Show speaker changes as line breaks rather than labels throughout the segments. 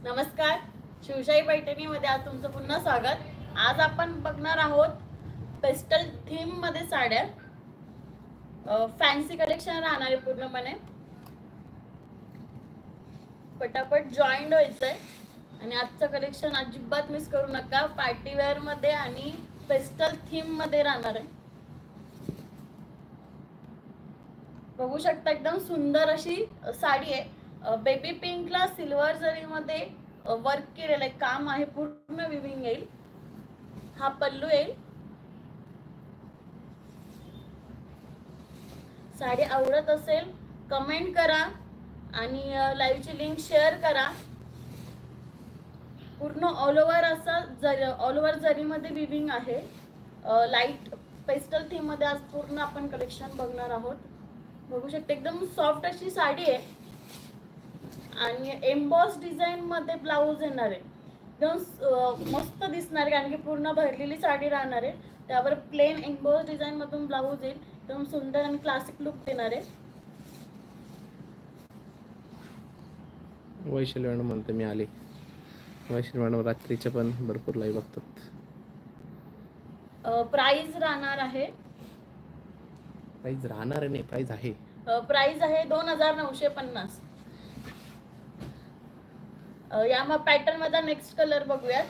नमस्कार, शिवशाही पैठणीमध्ये आज तुमचं पुन्हा स्वागत। आज आपण बघणार आहोत पेस्टल थीम मध्ये साड्या। फॅन्सी कलेक्शन राहणार आहे पूर्णपणे। पटापट जॉईंट व्हायचंय आणि आजचं कलेक्शन अजिबात मिस करू नका। पार्टी वेअर मध्ये आणि पेस्टल थीम मध्ये राहणार आहे। बघू शकता एकदम सुंदर अशी साडी आहे। बेबी पिंकला सिल्वर जरी मध्ये वर्क केलेलं आहे, काम आहे, पूर्ण विविंग येईल। हा पल्लू येईल। साडी आवडत असेल कमेंट करा आणि लाईव्हची लिंक शेअर करा। पूर्ण ऑल ओव्हर असं ऑल ओव्हर जरीमध्ये विविंग आहे। लाईट पेस्टल थीम मध्ये आज पूर्ण आपण कलेक्शन बघणार आहोत। बघू शकता एकदम सॉफ्ट अशी साडी आहे आणि एम्बॉस डिझाइन मध्ये ब्लाउज येणार आहे। एकदम मस्त दिसणार आहे कारण की पूर्ण भरलेली साडी राहणार आहे। त्यावर प्लेन एम्बॉस डिझाइन मधून ब्लाउज येईल। एकदम सुंदर आणि क्लासिक लुक देणार आहे।
वैशाली मॅडम म्हणते मी आले। वैशाली मॅडम रात्रीच्या पण भरपूर लाईव्ह बघतात।
प्राइस राहणार आहे,
प्राइस राहणार नाही, प्राइस आहे,
प्राइस आहे 2950। या मग पॅटर्न मध्ये नेक्स्ट कलर बघूयात।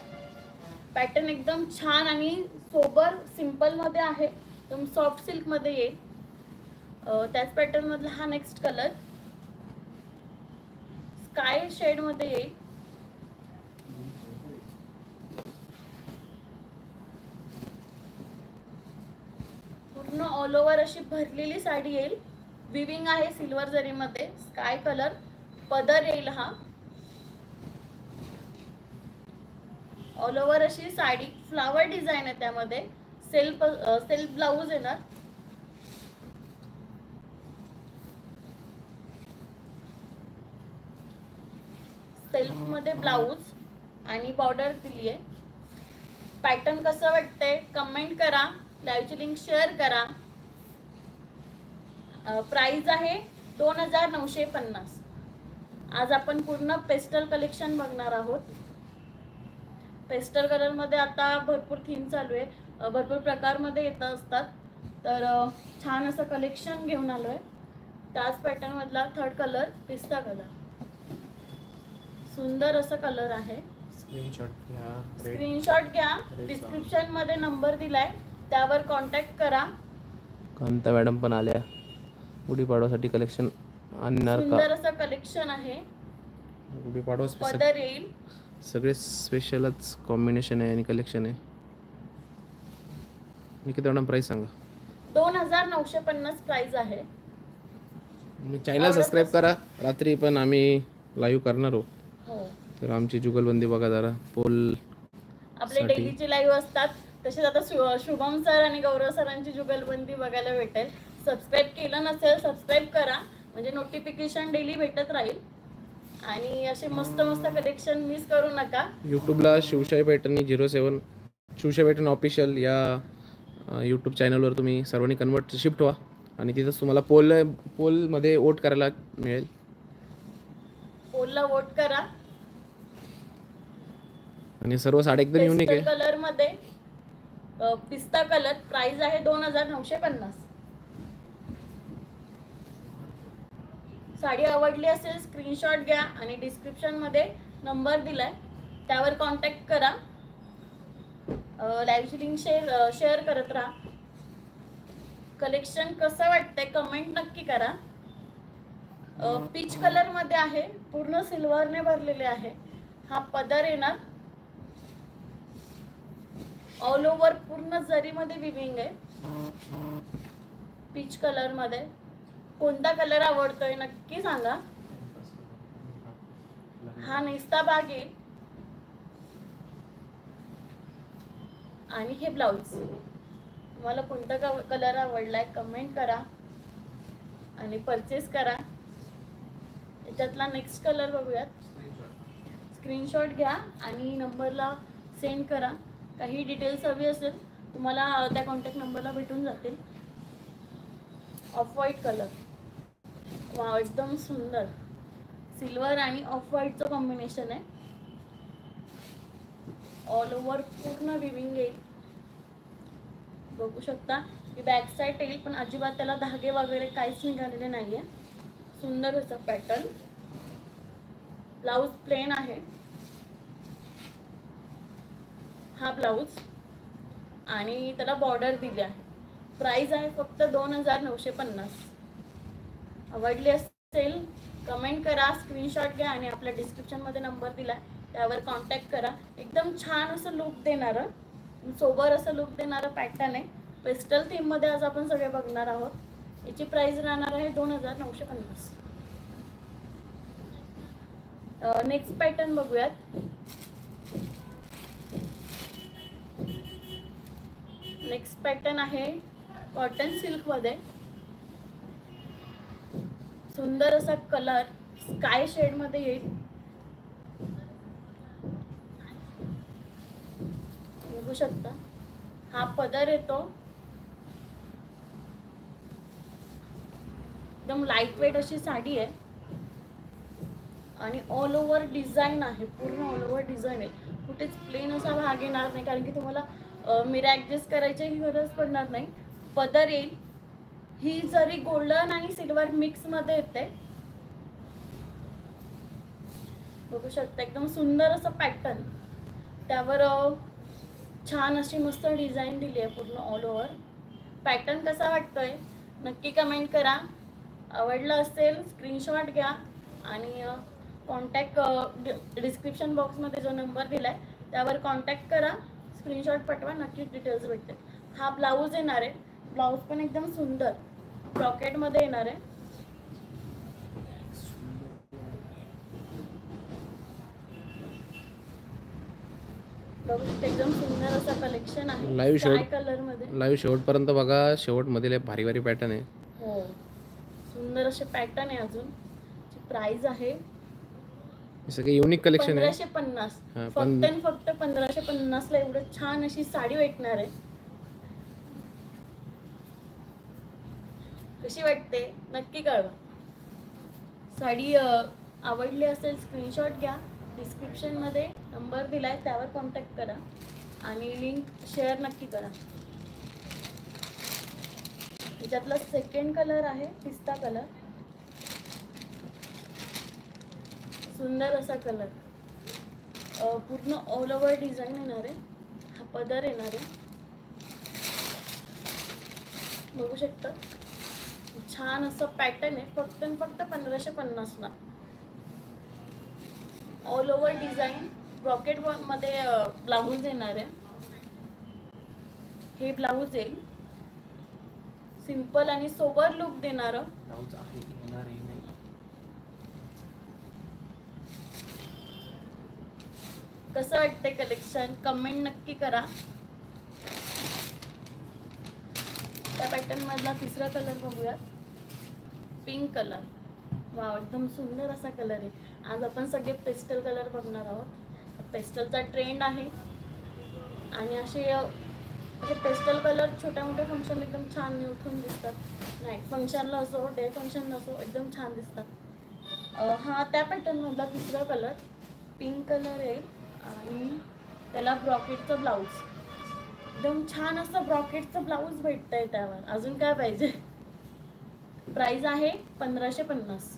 पॅटर्न एकदम छान आणि सोबर सिंपल मध्ये आहे, एकदम सॉफ्ट सिल्क मध्ये येईल। त्याच पॅटर्न मधला हा नेक्स्ट कलर स्काय शेड मध्ये येईल। पूर्ण ऑल ओव्हर अशी भरलेली साडी येईल। विविंग आहे सिल्वर जरी मध्ये, स्काय कलर पदर येईल। हा ऑल ओव्हर अशी साडी फ्लावर डिझाइन आहे, त्यामध्ये सेल्फ ब्लाउज येणार। सेल्फ मध्ये ब्लाउज आणि बॉर्डर दिली आहे। पॅटर्न कसं वाटतंय कमेंट करा, लाईव्हची लिंक शेअर करा। प्राइस आहे 2950। आज आपण पूर्ण पेस्टल कलेक्शन बघणार आहोत। पेस्टल कलर मध्ये आता भरपूर थीम चालू आहे, भरपूर प्रकार मध्ये येत असतात। तर छान असं कलेक्शन घेऊन आलोय। त्याच पॅटर्न मधला थर्ड कलर पिस्ता कलर, सुंदर असं कलर आहे। स्क्रीनशॉट घ्या, डिस्क्रिप्शन मध्ये नंबर दिलाय, त्यावर कॉन्टॅक्ट करा।
कांता मॅडम पण आल्या। गुढीपाडवासाठी कलेक्शन आणणार का?
सुंदर असं कलेक्शन आहे।
गुढीपाडवा
पदर येईल।
सगळे स्पेशलच कॉम्बिनेशन आहे आणि कलेक्शन आहे। निकिता मॅडम प्राइस सांगा।
2950 प्राइस आहे।
मी चॅनल सबस्क्राईब करा। रात्री पण आम्ही लाईव्ह करणार आहोत,
हो।
तर आमची जुगलबंदी बघा जरा। पोल
आपले डेलीचे लाईव्ह असतात, तसेच आता शुभम सर आणि गौरव सरांची जुगलबंदी बघायला भेटेल। सबस्क्राईब केलं नसेल सबस्क्राईब करा, म्हणजे नोटिफिकेशन डेली भेटत राहील आणि असे मस्त मस्त कलेक्शन मिस करू नका।
यूट्यूबला शिवशाही पैठणी 07 शिवशाही पैठणी ऑफिशियल या यूट्यूब चॅनलवर तुम्ही सर्वांनी कन्वर्ट शिफ्ट व्हा आणि तिथंच तुम्हाला पोलमध्ये वोट करायला मिळेल।
पोलला वोट करा
आणि सर्व साड्या एकदम युनिक आहे।
कलर मध्ये पिस्ता कलर, प्राइस आहे 2950। साडी आवडली असेल स्क्रीनशॉट घ्या आणि डिस्क्रिप्शन मध्ये नंबर दिलाय, त्यावर कॉन्टॅक्ट करा। लाईव्हची लिंक शेअर करत राहा। कलेक्शन कसं वाटतंय कमेंट नक्की करा। पीच कलर मध्ये आहे, पूर्ण सिल्वरने भरलेले आहे। हा पदर येणार, ऑल ओव्हर पूर्ण जरी मध्ये विविंग आहे। पीच कलर मध्ये कोणता कलर आवडतोय नक्की सांगा। हा नेस्ता भाग आहे आणि हे ब्लाउज। तुम्हाला कोणता कलर आवडलाय कमेंट करा आणि परचेस करा। याच्यातला नेक्स्ट कलर बघूयात। स्क्रीनशॉट घ्या आणि नंबरला सेंड करा। काही डिटेल्स हवी असेल तुम्हाला त्या कॉन्टॅक्ट नंबरला भेटून जातील। ऑफ व्हाईट कलर, वाव एकदम सुंदर, सिल्वर आणि ऑफ व्हाईटचं कॉम्बिनेशन आहे। ऑल ओव्हर पूर्ण विविंग येईल. बघू शकता ही बॅक साईड येईल, पण अजिबात त्याला धागे वगैरे काहीच निघालेले नाहीये. सुंदर असं पॅटर्न. ब्लाऊज प्लेन आहे. हा ब्लाऊज आणि त्याला बॉर्डर दिली आहे. प्राइस आहे फक्त 2950. आवडली असेल कमेंट करा, स्क्रीनशॉट घ्या आणि आपल्या डिस्क्रिप्शन मध्ये नंबर दिलाय त्यावर कॉन्टॅक्ट करा. एकदम छान असं लुक देणारं, सोबर असं लुक देणारं पॅटर्न आहे. पेस्टल थीम मध्ये आज आपण सगळे बघणार आहोत. याची प्राइस राहणार आहे 2950. नेक्स्ट पॅटर्न बघूयात. नेक्स्ट पॅटर्न आहे कॉटन सिल्क मध्ये. सुंदर असा कलर स्काय शेड मध्ये येईल. बघू शकता हा पदर येतो. एकदम लाईट वेट अशी साडी आहे आणि ऑल ओव्हर डिझाईन आहे. पूर्ण ऑल ओव्हर डिझाईन आहे. कुठेच प्लेन असा भाग येणार नाही, कारण की तुम्हाला मिरर ऍडजस्ट करायची गरज पडणार नाही. पदर येईल. ही जरी गोल्डन आणि सिल्वर मिक्स मध्ये येते. बघू शकता एकदम सुंदर असं पॅटर्न. त्यावर छान अशी मस्त डिझाईन दिली आहे पूर्ण ऑल ओव्हर. पॅटर्न कसा वाटतोय नक्की कमेंट करा. आवडलं असेल स्क्रीनशॉट घ्या आणि कॉन्टॅक्ट डिस्क्रिप्शन बॉक्समध्ये जो नंबर दिलाय त्यावर कॉन्टॅक्ट करा. स्क्रीनशॉट पाठवा, नक्कीच डिटेल्स भेटतील. हा ब्लाऊज येणार आहे. ब्लाऊज पण एकदम सुंदर ब्रॉकेटमध्ये येणार आहे. एकदम सुंदर असं कलेक्शन आहे.
लाईव्ह
कलर मध्ये
लाईव्ह शेवटपर्यंत बघा. शेवटमध्ये भारी भारी पॅटर्न आहे.
हो, सुंदर असे पॅटर्न आहे. अजून प्राइस आहे
सगळे युनिक कलेक्शन आहे.
1550. फक्त 1550 ला एवढं छान अशी साडी भेटणार आहे. कशी वाटते नक्की कळवा. साडी आवडली असेल स्क्रीनशॉट घ्या. डिस्क्रिप्शन मध्ये नंबर दिलाय त्यावर कॉन्टॅक्ट करा आणि लिंक शेअर नक्की करा. याच्यातला सेकंड कलर आहे पिस्ता कलर. सुंदर असा कलर. पूर्ण ऑल ओव्हर डिझाईन येणार आहे. हा पदर येणार आहे. बघू शकता छान असं पॅटर्न आहे. फक्त 1550 ला. ऑल ओव्हर डिझाईन ब्रॉकेट मध्ये ब्लाऊज येणार आहे. हे ब्लाऊज येईल. सिंपल आणि सोबर लुक देणार. कसं वाटतंय कलेक्शन कमेंट नक्की करा. त्या पॅटर्न मधला तिसरा कलर बघूया. Pink colour. वाव, एकदम सुंदर असा कलर आहे. आज आपण सगळे पेस्टल कलर बघणार आहोत. पेस्टलचा ट्रेंड आहे आणि असे पेस्टल कलर छोट्या मोठ्या फंक्शन एकदम छान उठून दिसतात. नाईट फंक्शनला असो डे फंक्शनला असो एकदम छान दिसतात. हा त्या पॅटर्न मधला तिसरा कलर पिंक कलर आहे आणि त्याला ब्रॉकेटचं ब्लाऊज. एकदम छान असं ब्रॉकेटचं ब्लाऊज भेटतंय त्यावर. अजून काय पाहिजे. प्राइस आहे 1550.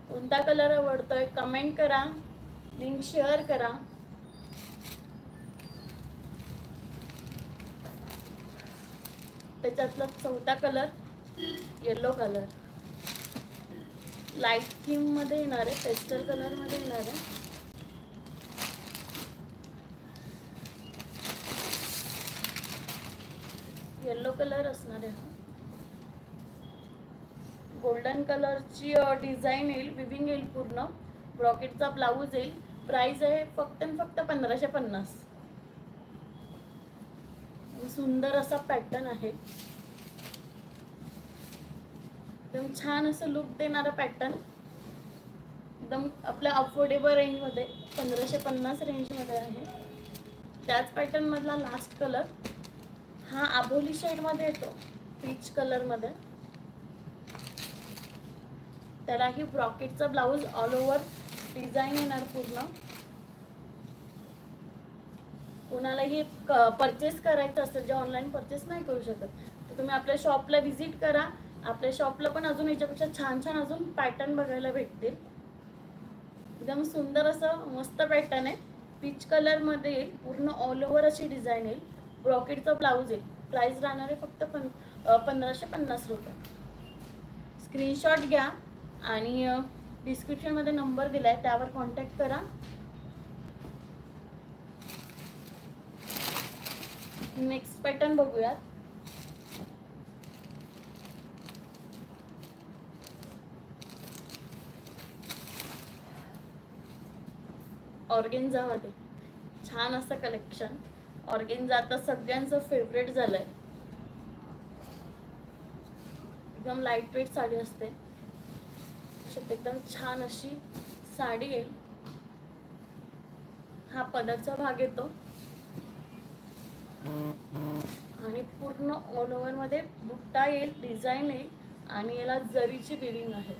कोणता कलर आवडतोय कमेंट करा, लिंक शेअर करा. त्याच्यातला चौथा colour yellow colour. Light theme मध्ये येणार आहे. पेस्टल कलर मध्ये येणार आहे. येलो कलर असणार आहे. गोल्डन कलरची डिझाईन येईल. विविंग येईल. पूर्ण ब्रॉकेटचा ब्लाऊज येईल. प्राइस आहे फक्त 1550. सुंदर असा पॅटर्न आहे. एकदम छान असं लुक देणारा पॅटर्न. एकदम आपल्या अफोर्डेबल रेंज मध्ये 1550 रेंज मध्ये आहे. त्याच पॅटर्न मधला लास्ट कलर हा आबोली शेड मध्ये येतो. पीच कलर मध्ये. त्यालाही ब्रॉकेटचा ब्लाऊज ऑल ओव्हर डिझाईन येणार पूर्ण. कोणालाही परचेस करायचं असेल, जे ऑनलाईन परचेस नाही करू शकत, तर तुम्ही आपल्या शॉपला व्हिजिट करा. आपल्या शॉपला पण अजून याच्यापेक्षा छान छान अजून पॅटर्न बघायला भेटतील. एकदम सुंदर असं मस्त पॅटर्न आहे. पीच कलर मध्ये येईल, पूर्ण ऑल ओव्हर अशी डिझाईन येईल. ब्रॉकेटचा ब्लाऊज येईल. प्राइस राहणार आहे फक्त 1550 रुपये. स्क्रीनशॉट घ्या आणि डिस्क्रिप्शन मध्ये नंबर दिलाय, त्यावर कॉन्टॅक्ट करा. नेक्स्ट पॅटर्न बघूयात. ऑर्गेन्झा मध्ये छान असं कलेक्शन. ऑर्गेन्झा आता सगळ्यांचं फेवरेट झालंय. एकदम लाईट वेट साडी असते, एकदम छान अशी साडी आहे. हा पदरचा भाग येतो आणि पूर्ण ऑल ओव्हर मध्ये बुट्टा येईल, डिझाईन येईल आणि याला जरीची विविंग आहे.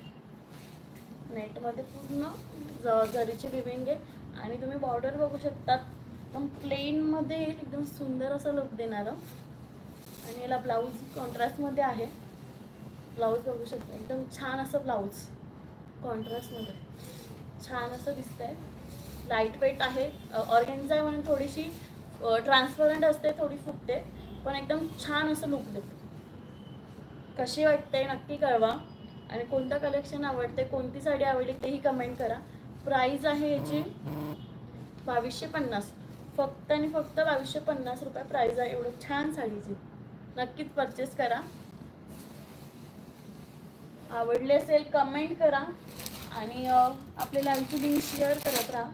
नेट मध्ये पूर्ण जरीची विविंग आहे आणि तुम्ही बॉर्डर बघू शकता. एकदम प्लेन मध्ये येईल, एकदम सुंदर असं लुक देणार. आणि याला ब्लाऊज कॉन्ट्रास्ट मध्ये आहे. ब्लाऊज बघू शकता, एकदम छान असं ब्लाऊज कॉन्ट्रास्ट मध्ये छान असं दिसतंय. लाईट वेट आहे. ऑर्गेन्झा म्हणून थोडीशी ट्रान्सपरंट असते, थोडी फुटते, पण एकदम छान असं लुक देते. कशी वाटते नक्की कळवा. आणि कोणतं कलेक्शन आवडते, कोणती साडी आवडली तेही कमेंट करा. प्राइस आहे याची 2250, फक्त आणि फक्त 2250 रुपये प्राइस आहे. एवढं छान साडीची नक्कीच परचेस करा. आवडले असेल कमेंट करा आणि आपल्या लाईव्हची लिंक शेअर करत राहा.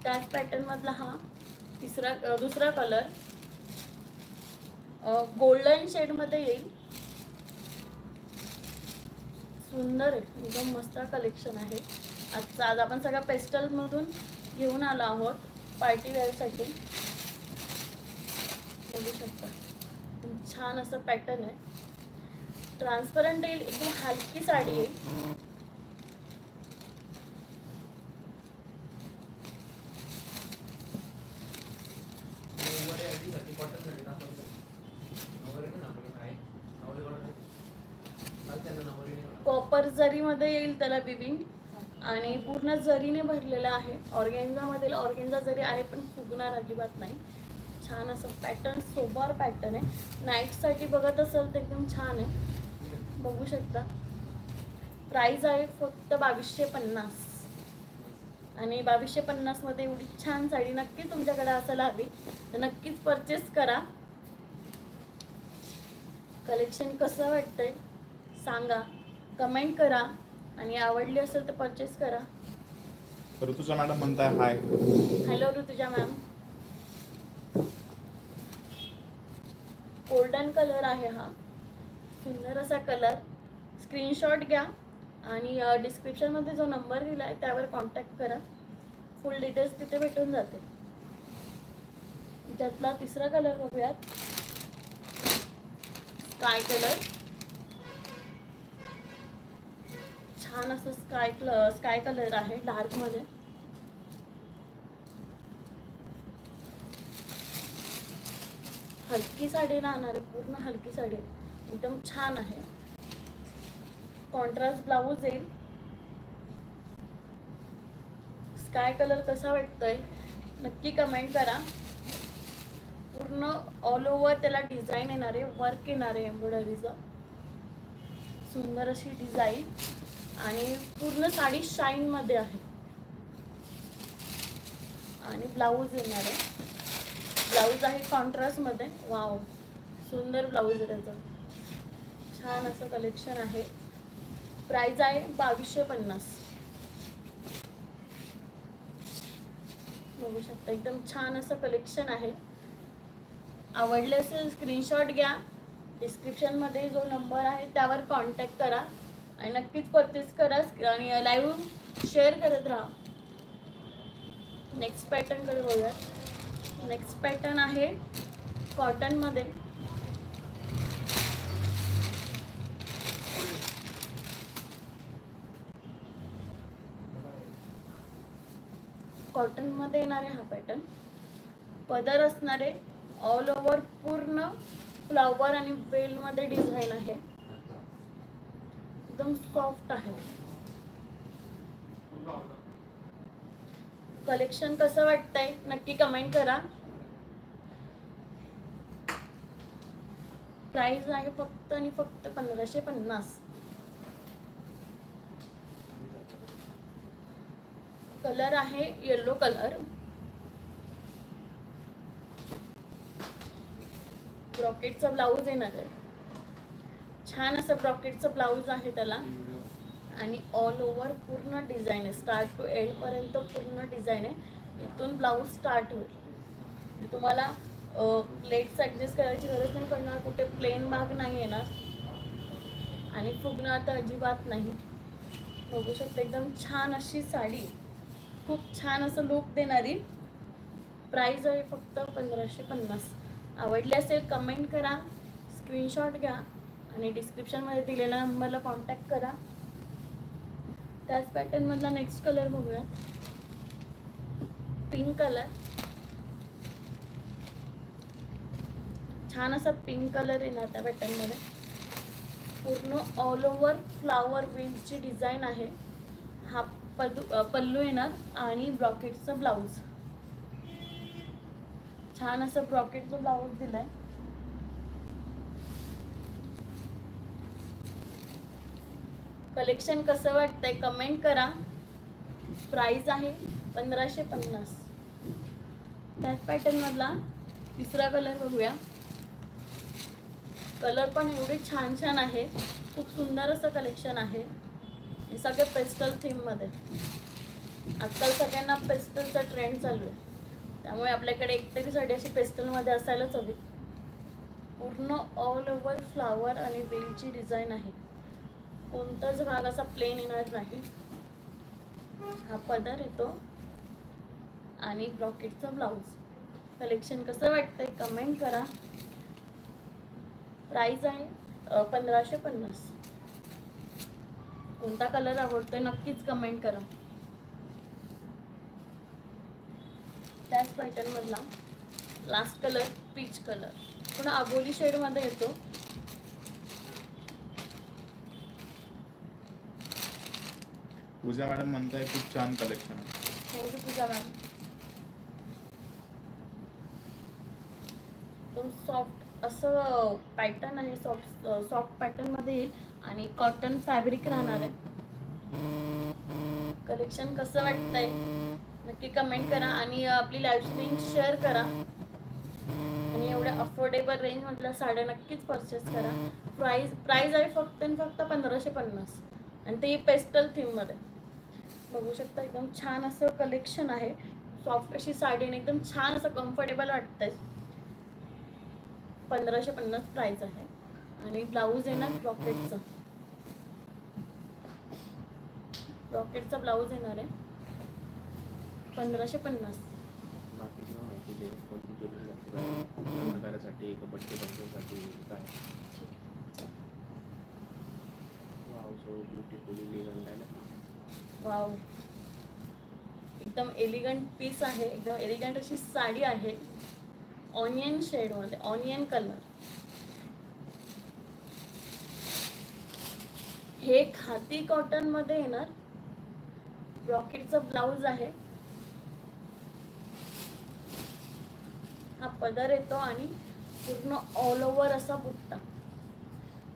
त्याच पॅटर्न मधला हा दुसरा कलर गोल्डन शेड मध्ये येईल. सुंदर आहे, एकदम मस्त कलेक्शन आहे. आज आपण सगळ्या पेस्टल मधून घेऊन आलो आहोत पार्टी वेअर साठी. बघू शकता छान असं पॅटर्न आहे. ट्रान्सपरंट येईल, एकदम हलकी साडी आहे. कॉपर जरी मध्ये येईल त्याला विविंग आणि पूर्ण जरीने भरलेला आहे. ऑर्गेन्झा मध्ये ऑर्गेन्झा जरी आहे पण फुगणार अजिबात नाही. छान असं पॅटर्न, सोबर पॅटर्न आहे. नाईट साठी बघत असेल तर एकदम छान आहे. बघू शकता. प्राइस आहे फक्त 2250 आणि 2250 मध्ये एवढी छान साडी नक्की तुमच्याकडे असायला हवी, तर नक्कीच परचेस करा. कलेक्शन कसं वाटतंय सांगा, कमेंट करा आणि आवडली असेल तर परचेस करा.
ऋतुजा मॅडम म्हणताय hi.
Hello Rutuja ma'am. Golden colour आहे हा, सुंदर असा कलर. स्क्रीनशॉट घ्या आणि डिस्क्रिप्शन मध्ये जो नंबर दिलाय त्यावर कॉन्टॅक्ट करा. फुल डिटेल्स तिथे भेटून जाते. त्यातला तिसरा कलर बघूयात. Sky colour. छान असं स्काय कलर आहे डार्क मध्ये. हलकी साडी राहणार आहे, पूर्ण हलकी साडी, एकदम छान आहे. कॉन्ट्रास्ट ब्लाऊज येईल. स्काय कलर कसा वाटतोय नक्की कमेंट करा. पूर्ण ऑल ओव्हर त्याला डिझाईन येणार आहे, वर्क येणार आहे एम्ब्रॉयडरीचं. सुंदर अशी डिझाईन आणि पूर्ण साडी शाईन मध्ये आहे. आणि ब्लाऊज येणार आहे. ब्लाऊज आहे कॉन्ट्रास्ट मध्ये. वाव, सुंदर ब्लाऊज आहे त्याचं. छान असं कलेक्शन आहे. प्राइस आहे 2250. बघू शकता एकदम छान असं कलेक्शन आहे. आवडले असेल स्क्रीनशॉट घ्या. डिस्क्रिप्शन मध्ये जो नंबर आहे त्यावर कॉन्टॅक्ट करा आणि नक्कीच परचेस करा आणि लाईव्ह शेअर करत राहा. नेक्स्ट पॅटर्न कडे बघूया. नेक्स्ट पॅटर्न आहे कॉटन मध्ये. कॉटन मध्ये येणार आहे हा पॅटर्न. पदर असणार आहे ऑल ओव्हर पूर्ण फ्लावर आणि बेल मध्ये डिझाईन आहे. एकदम सॉफ्ट आहे. कलेक्शन कसं वाटतंय नक्की कमेंट करा. प्राइस आहे फक्त आणि फक्त 1550. कलर आहे येलो कलर. ब्रॉकेटचा ब्लाऊज येणार आहे. छान असं ब्रॉकेटचं ब्लाऊज आहे त्याला आणि ऑल ओव्हर पूर्ण डिझाईन आहे. स्टार्ट टू एंड पर्यंत पूर्ण डिझाईन आहे. इथून ब्लाऊज स्टार्ट होईल. तुम्हाला प्लेट्स ऍडजस्ट करायची गरज नाही पडणार. कुठे प्लेन भाग नाही येणार आणि फुगणार तर अजिबात नाही. बघू शकता एकदम छान अशी साडी, खूप छान असं लुक देणारी. प्राइस आहे फक्त 1550. आवडली असेल कमेंट करा, स्क्रीनशॉट घ्या आणि डिस्क्रिप्शनमध्ये दिलेल्या नंबरला कॉन्टॅक्ट करा. त्याच पॅटर्न मधला नेक्स्ट कलर बघूया. Pink colour. छान असा पिंक कलर येणार त्या पॅटर्न मध्ये. पूर्ण ऑल ओव्हर फ्लावर वेलची डिझाईन आहे. हा पल्लू येणार आणि ब्रॉकेटचं ब्लाऊज. छान असं ब्रॉकेटचं ब्लाऊज दिलंय. कलेक्शन कसं वाटतंय कमेंट करा. प्राइस आहे 1550. त्याच पॅटर्न मधला तिसरा कलर बघूया. कलर पण एवढे छान छान आहे. खूप सुंदर असं कलेक्शन आहे. हे सगळे पेस्टल थीम मध्ये. आजकाल सगळ्यांना पेस्टलचा ट्रेंड चालू आहे, त्यामुळे आपल्याकडे एकतरी साडी अशी पेस्टल मध्ये असायलाच हवी. पूर्ण ऑल ओव्हर फ्लावर आणि वेलची डिझाईन आहे. कोणताच भाग असा प्लेन येणार नाही. हा पदर येतो आणि ब्रॉकेटचा ब्लाऊज. कलेक्शन कसं वाटतंय कमेंट करा. प्राइस आहे 1550. कोणता कलर आवडतोय नक्कीच कमेंट करा. त्याच पॅटर्न मधला लास्ट कलर पीच कलर. थोडा आबोली शेड मध्ये येतो.
पूजा मॅडम म्हणताय खूप छान कलेक्शन आहे.
थँक्यू पूजा मॅम. एकदम सॉफ्ट असं पॅटर्न आहे. सॉफ्ट पॅटर्न मध्ये येईल आणि कॉटन फॅब्रिक राहणार आहे. कलेक्शन कसं वाटतंय नक्की कमेंट करा आणि आपली लाईव्ह स्ट्रीम शेअर करा. आणि एवढ्या अफोर्डेबल रेंज मधल्या साड्या नक्कीच परचेस करा. प्राइस आहे फक्त आणि फक्त 1550 आणि ते पेस्टल थीम मध्ये. बघू शकता एकदम छान असं कलेक्शन आहे. सॉफ्ट अशी साडी आणि एकदम छान असं कम्फर्टेबल वाटतंय. 1550 प्राइस आहे आणि ब्लाऊज येणार ब्रॉकेटचा ब्लाऊज येणार आहे 1550. वाव, एकदम एलिगंट पीस आहे. एकदम एलिगंट अशी साडी आहे. ऑनियन शेड मध्ये, ऑनियन कलर. हे खादी कॉटन मध्ये येणार. ब्रॉकेटचा ब्लाऊज आहे. हा पदर येतो आणि पूर्ण ऑल ओव्हर असा बुट्टा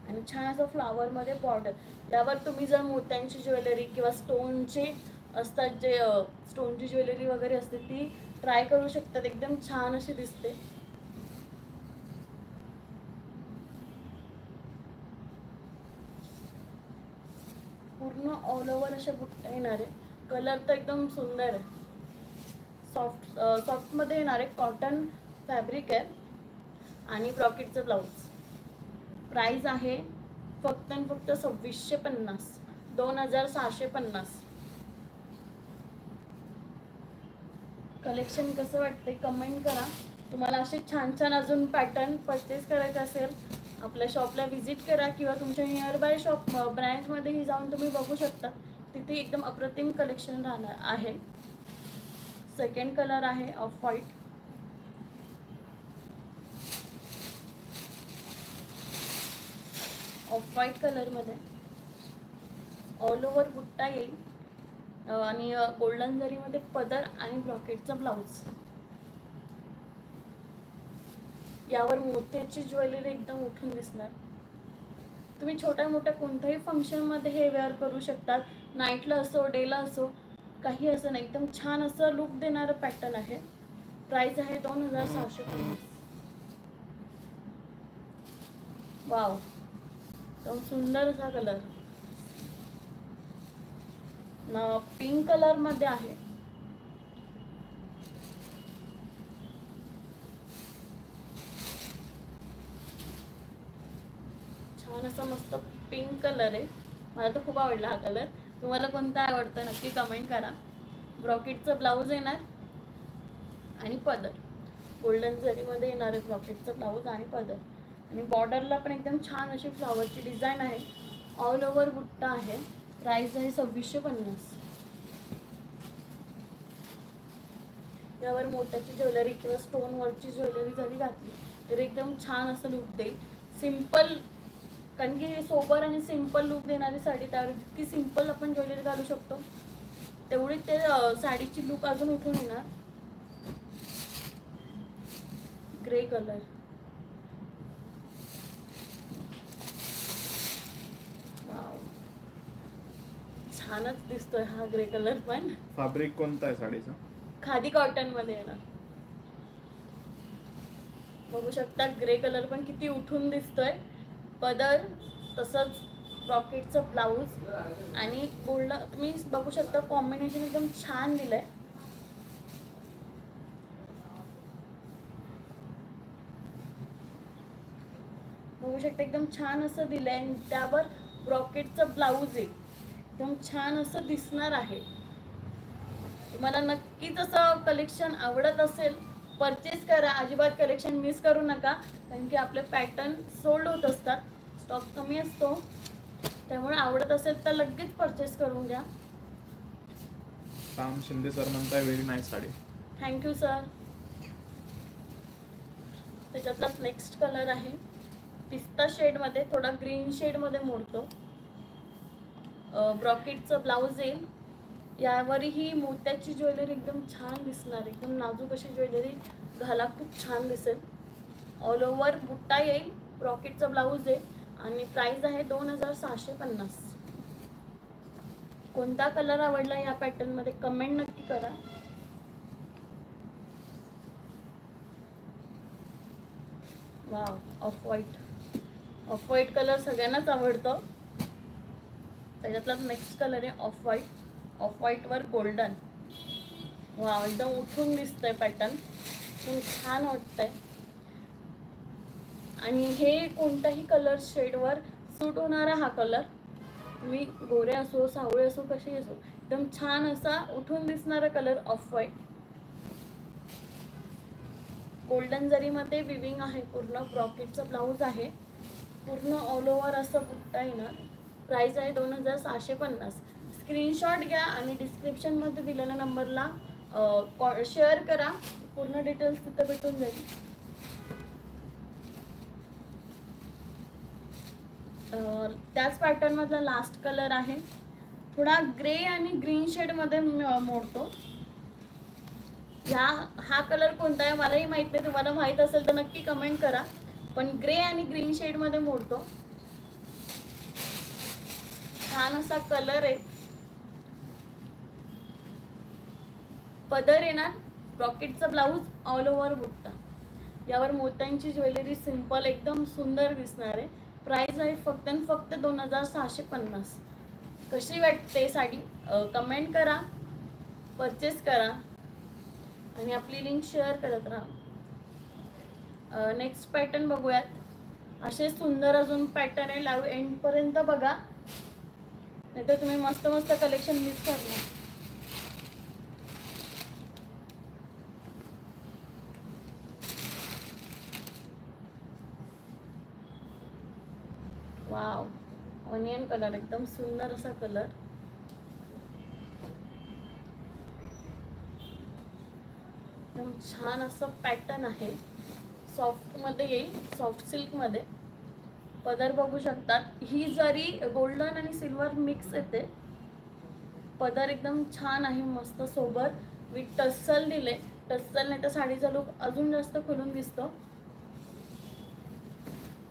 आणि छान असं फ्लावर मध्ये बॉर्डर. यावर तुम्ही जर मोत्यांची ज्वेलरी किंवा स्टोनचे असतात, जे स्टोनची ज्वेलरी वगैरे असते ती ट्राय करू शकतात. एकदम छान अशी दिसते. पूर्ण ऑल ओव्हर असे बुट्टे येणार आहे. कलर तर एकदम सुंदर आहे. सॉफ्ट मध्ये येणार आहे. कॉटन फॅब्रिक आहे आणि ब्रॉकेटचं ब्लाऊज. प्राइस आहे फक्त आणि फक्त 2650. 2650. कलेक्शन कसं वाटतंय कमेंट करा. तुम्हाला असे छान छान अजून पॅटर्न परचेस करायचे असेल आपल्या शॉपला व्हिजिट करा किंवा तुमच्या नियर बाय शॉप ब्रँचमध्येही जाऊन तुम्ही बघू शकता. तिथे एकदम अप्रतिम कलेक्शन राहणार आहे. सेकंड कलर आहे off white. Off white colour मध्ये ऑल ओव्हर बुट्टा येईल आणि गोल्डन जरी मध्ये पदर आणि ब्रॉकेटचा ब्लाउज. यावर मोत्याची ज्वेलरी एकदम उठून दिसणार. तुम्ही छोट्या मोठ्या कोणत्याही फंक्शन मध्ये हे वेअर करू शकतात. नाईटला असो, डेला असो, काही असं नाही, एकदम छान असं लुक देणारं पॅटर्न आहे. प्राइस आहे 2650. वाव, एकदम सुंदर असा कलर. पिंक कलर मध्ये आहे. छान असा मस्त पिंक कलर आहे. मला तर खूप आवडला हा कलर. तुम्हाला कोणता आवडतं नक्की कमेंट करा. ब्रॉकेटचं ब्लाऊज येणार आणि पदर गोल्डन जरीमध्ये येणार आहे. ब्रॉकेटचं ब्लाऊज आणि पदर आणि बॉर्डरला पण एकदम छान अशी फ्लावरची डिझाईन आहे. ऑल ओव्हर बुट्टा आहे. प्राइस आहे 2650. यावर मोत्याची ज्वेलरी किंवा स्टोन वर्कची ज्वेलरी जरी घातली तर एकदम छान असं लुक देईल. सिंपल, कारण की सोबर आणि सिंपल लुक देणारी साडी, त्यावर जितकी सिंपल आपण ज्वेलरी घालू शकतो तेवढी ते साडीची लुक अजून उठून येणार. ग्रे कलर, छानच दिसतोय हा ग्रे कलर. पण
फॅब्रिक कोणता आहे साडीचा?
खादी कॉटन मध्ये येणार. बघू शकता ग्रे कलर पण किती उठून दिसतोय. पदर तसंच ब्रॉकेटचं ब्लाऊज आणि गोल्डन, तुम्ही बघू शकता कॉम्बिनेशन एकदम छान दिलंय. बघू शकता एकदम छान असं दिलंय आणि त्यावर ब्रॉकेटचं ब्लाऊज आहे. एकदम छान असं दिसणार आहे. तुम्हाला नक्कीच असं कलेक्शन आवडत असेल परचेस करा. अजिबात कलेक्शन मिस करू नका, कारण की आपले पॅटर्न सोल्ड होत असतात, स्टॉक कमी असतो. त्यामुळे आवडत असेल तर लगेच परचेस करून घ्या.
राम शिंदे सर म्हणताय very nice sari.
Thank you sir. त्याच्यातला नेक्स्ट कलर आहे पिस्ता शेड मध्ये, थोडा ग्रीन शेड मध्ये मोडतो. ब्रॉकेटचं ब्लाऊज येईल. यावरही मोत्याची ज्वेलरी एकदम छान दिसणार. एकदम नाजूक अशी ज्वेलरी घाला, खूप छान दिसेल. ऑल ओव्हर बुट्टा येईल. ब्रॉकेटचं ब्लाऊज आहे आणि प्राइस आहे 2650. कोणता कलर आवडला या पॅटर्न मध्ये कमेंट नक्की करा. Wow, off white. Off white colour सगळ्यांनाच आवडतो. त्याच्यातला नेक्स्ट कलर आहे ऑफ व्हाईट. ऑफ व्हाईट वर गोल्डन. वाव, एकदम उठून दिसतंय पॅटर्न, छान वाटतंय. आणि हे कोणत्याही कलर शेडवर सूट होणारा हा कलर. तुम्ही गोरे असो, सावळे असो, कसे असो, एकदम छान असा उठून दिसणारा कलर ऑफ व्हाईट. गोल्डन जरी मध्ये विविंग आहे. पूर्ण ब्रॉकेटचं ब्लाऊज आहे. पूर्ण ऑल ओव्हर असं बुट्टा येणार. प्राइस आहे 2650. स्क्रीनशॉट घ्या आणि डिस्क्रिप्शन मध्ये दिलेल्या नंबरला शेअर करा. पूर्ण डिटेल्स तिथे भेटून जाईल. त्याच पॅटर्न मधला लास्ट कलर आहे. थोडा ग्रे आणि ग्रीन शेड मध्ये मोडतो. हा कलर कोणता आहे मलाही माहित नाही. तुम्हाला माहित असेल तर नक्की कमेंट करा. पण ग्रे आणि ग्रीन शेड मध्ये मोडतो. छान असा कलर आहे. पदर येणार. ब्रॉकेटचा ब्लाऊज, ऑल ओव्हर बुट्टा. यावर मोत्यांची ज्वेलरी सिंपल एकदम सुंदर दिसणार आहे. प्राइस आहे फक्त आणि फक्त 2650. कशी वाटते साडी कमेंट करा, परचेस करा आणि आपली लिंक शेअर करत राहा. नेक्स्ट पॅटर्न बघूयात. असे सुंदर अजून पॅटर्न आहे. लाईव्ह एंड पर्यंत बघा, नाहीतर तुम्ही मस्त मस्त कलेक्शन मिस करणार. वाव, ऑनियन कलर, एकदम सुंदर असा कलर. एकदम छान असं पॅटर्न आहे, सॉफ्ट मध्ये येईल, सॉफ्ट सिल्क मध्ये. पदर बघू शकतात, ही जरी गोल्डन आणि सिल्वर मिक्स येते. पदर एकदम छान आहे, मस्त सोबर विथ टस्सल दिले. टस्सल नाही तर साडीचा लुक अजून जास्त खुलून दिसतो.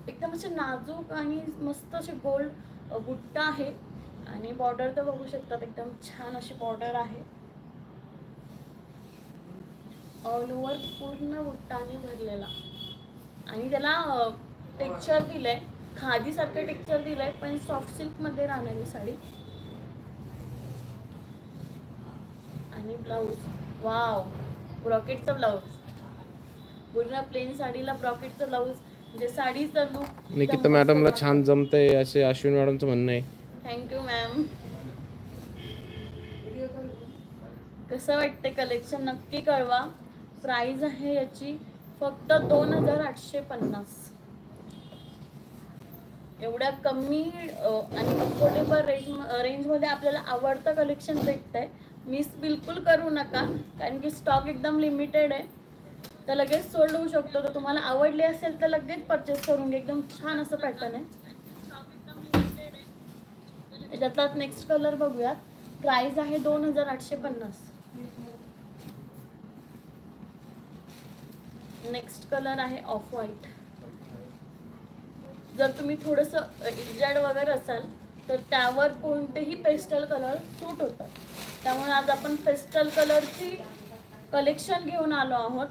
एकदम असे नाजूक आणि मस्त असे गोल्ड बुट्टा आहे. आणि बॉर्डर तर बघू शकतात, एकदम छान अशी बॉर्डर आहे. ऑल ओव्हर पूर्ण बुट्टाने भरलेला आणि त्याला टेक्स्चर दिलंय, खादी सारखं टेक्स्चर दिलंय, पण सॉफ्ट सिल्क मध्ये राहणारी साडी. आणि ब्लाऊज, वाव, ब्रॉकेटचा ब्लाऊज. पूर्ण प्लेन साडीला ब्रॉकेटचा ब्लाऊज, म्हणजे साडीचा लुक.
निकिता मॅडमला छान जमतंय असे अश्विन मॅडमचं म्हणणं आहे.
Thank you ma'am. कसं वाटते कलेक्शन नक्की कळवा. प्राइस आहे याची फक्त 2850. एवढ्या कमी आणि अफोर्डेबल रेंजमध्ये आपल्याला आवडतं कलेक्शन भेटतंय. मिस बिलकुल करू नका, कारण की स्टॉक एकदम लिमिटेड आहे, तर लगेच सोल्ड होऊ शकतो. तर तुम्हाला आवडली असेल तर लगेच परचेस करून घ्या. एकदम छान असं पॅटर्न आहे. याच्यातला नेक्स्ट कलर बघूयात. प्राइस आहे 2850. नेक्स्ट कलर आहे ऑफ व्हाईट. जर तुम्ही थोडंसं एजेड वगैरे असाल तर त्यावर कोणतेही पेस्टल कलर सूट होतात. त्यामुळे आज आपण पेस्टल कलरची कलेक्शन घेऊन आलो आहोत.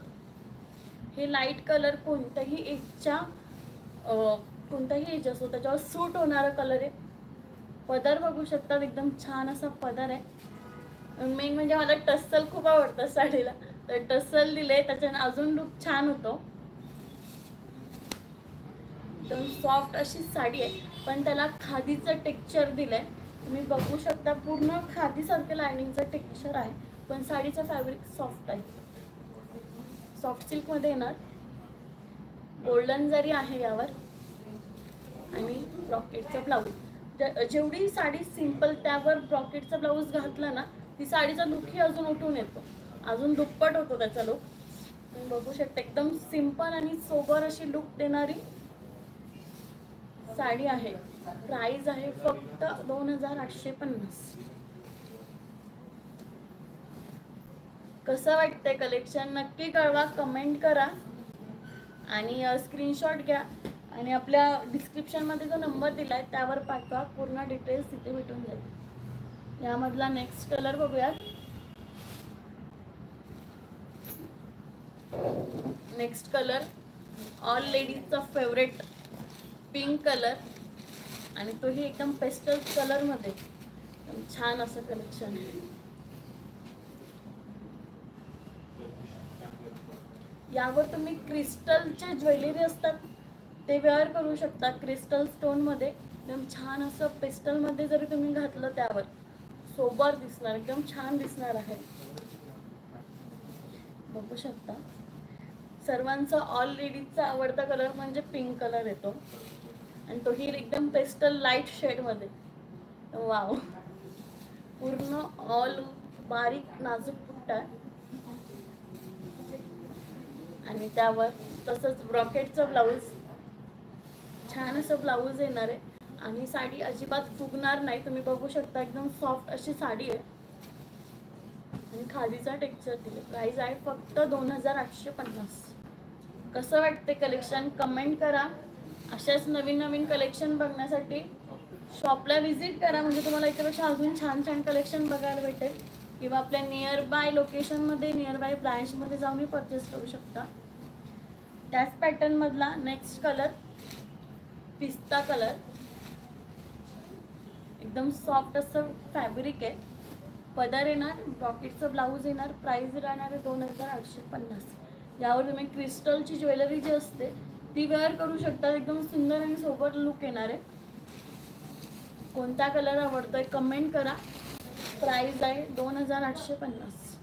हे लाईट कलर कोणत्याही एजच्या कोणताही एज असो त्याच्यावर सूट होणारा कलर आहे. पदर बघू शकतात, एकदम छान असा पदर आहे. मेन म्हणजे मला टस्सल खूप आवडतं साडीला, तर टस्सल दिले त्याच्याने अजून लुक छान होतो. एकदम सॉफ्ट अशी साडी आहे, पण त्याला खादीचं टेक्स्चर दिलंय. तुम्ही बघू शकता, पूर्ण खादीसारखं लायनिंगचं टेक्स्चर आहे, पण साडीचं फॅब्रिक सॉफ्ट आहे. सॉफ्ट सिल्क मध्ये येणार. गोल्डन जरी आहे यावर आणि ब्रॉकेटचा ब्लाऊज. जेवढी साडी सिंपल त्यावर ब्रॉकेटचा ब्लाऊज घातला ना, ती साडीचा लुकही अजून उठून येतो, अजून दुप्पट होतो त्याचा लुक. तुम्ही बघू शकता, एकदम सिंपल आणि सोबर अशी लुक देणारी साडी आहे. प्राइस आहे फक्त 2850. कसं वाटतंय कलेक्शन नक्की कळवा, कमेंट करा आणि स्क्रीनशॉट घ्या आणि आपल्या डिस्क्रिप्शन मध्ये जो नंबर दिलाय त्यावर पाठवा. पूर्ण डिटेल्स तिथे भेटून जाईल. यामधला नेक्स्ट कलर बघूयात. नेक्स्ट कलर ऑल लेडीजचा फेवरेट पिंक कलर, आणि तोही एकदम पेस्टल कलर मध्ये. एकदम छान असं कलेक्शन आहे. यावर तुम्ही क्रिस्टलचे ज्वेलरी असतात ते वेअर करू शकता. क्रिस्टल स्टोन मध्ये एकदम छान असं पेस्टल मध्ये जरी तुम्ही घातलं त्यावर सोबर दिसणार, एकदम छान दिसणार आहे. बघू शकता, सर्वांचा ऑल लेडीजचा आवडता कलर म्हणजे पिंक कलर येतो, आणि तोही एकदम पेस्टल लाईट शेड मध्ये. वाव, पूर्ण ऑल बारीक नाजूक बुट्टा आणि त्यावर तसंच ब्रॉकेटचं ब्लाऊज. छान असं ब्लाऊज येणार आहे आणि साडी अजिबात फुगणार नाही. तुम्ही बघू शकता, एकदम सॉफ्ट अशी साडी आहे आणि खादीचा टेक्स्चर दिले. प्राइस आहे फक्त 2850. कसं वाटते कलेक्शन कमेंट करा. अशाच नवीन नवीन कलेक्शन बघण्यासाठी शॉपला व्हिजिट करा, म्हणजे तुम्हाला याच्यापेक्षा अजून छान छान कलेक्शन बघायला भेटेल. किंवा आपल्या नियर बाय लोकेशनमध्ये नियर बाय ब्रांचमध्ये जाऊन परचेस करू शकता. त्याच पॅटर्न मधला नेक्स्ट कलर पिस्ता कलर. एकदम सॉफ्ट असं फॅब्रिक आहे. पदर येणार, ब्रॉकेटचं ब्लाऊज येणार. प्राइस राहणार आहे 2850. यावर तुम्ही क्रिस्टलची ज्वेलरी जी असते ती वेअर करू शकता. एकदम सुंदर आणि सोबर लुक येणार आहे. कोणता कलर आवडतोय कमेंट करा. प्राइस आहे 2850.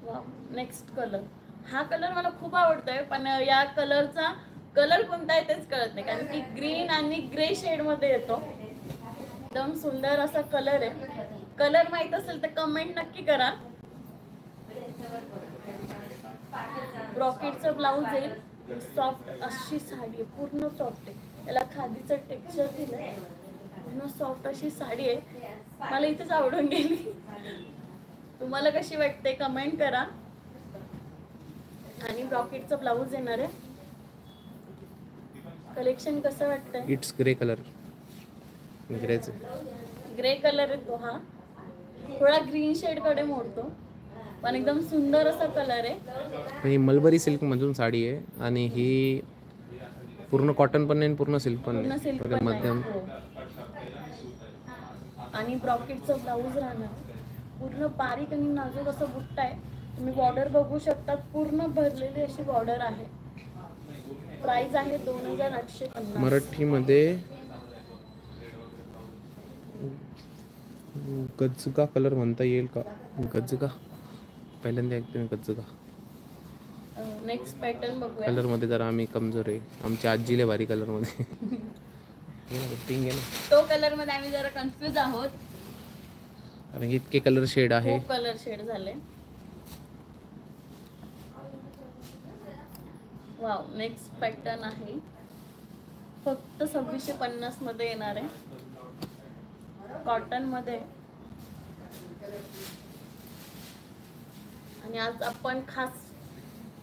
Wow, next colour. हा कलर मला खूप आवडतोय, पण या कलरचा कलर कोणता आहे तेच कळत नाही, कारण की ग्रीन आणि ग्रे शेड मध्ये येतो. एकदम सुंदर असा कलर आहे. कलर माहित असेल तर कमेंट नक्की करा. ब्रॉकेटचं ब्लाऊज येईल, सॉफ्ट अशी साडी आहे, पूर्ण सॉफ्ट आहे, याला खादीचं टेक्स्चर दिलंय, पूर्ण सॉफ्ट अशी साडी आहे, मला इथेच आवडून गेली. तुम्हाला कशी वाटते कमेंट करा. आणि ब्रॉकेटचं ब्लाऊज येणार आहे. कलेक्शन कसं वाटतंय?
इट्स ग्रे कलर, ग्रेच
ग्रे कलर येतो हा, थोडा ग्रीन शेड कडे मोडतो, पण एकदम सुंदर असा कलर आहे.
ही मलबरी सिल्क मधून साडी आहे आणि ही पूर्ण कॉटन पण नाही पूर्ण सिल्क पण
पूर्ण
नाही,
सिल्क
थोडं
पण
मध्यम.
नाही. हो. आणि ब्रॉकेटचं ब्लाऊज राहणार, पूर्ण बारीक आणि नाजूक असं बुट्टा आहे. तुम्ही बॉर्डर बघू शकता, पूर्ण भरलेली अशी बॉर्डर आहे. प्राइस आहे 2850.
मराठीमध्ये गजगा कलर म्हणता येईल का? गजगा पहिल्यांदा ऐकते मी, गजगा
नेक्स्ट पॅटर्न बघूया.
कलर मध्ये जरा आम्ही कमजोर आहे, आमची आजीले भारी कलर मध्ये. पिंक आहे ना,
तो कलर मध्ये आम्ही जरा कन्फ्युज आहोत,
कारण इतके कलर शेड आहे.
खूप कलर शेड झाले. वाव, नेक्स्ट पॅटर्न आहे, फक्त 2650 मध्ये येणार आहे, कॉटन मध्ये. आणि आज आपण खास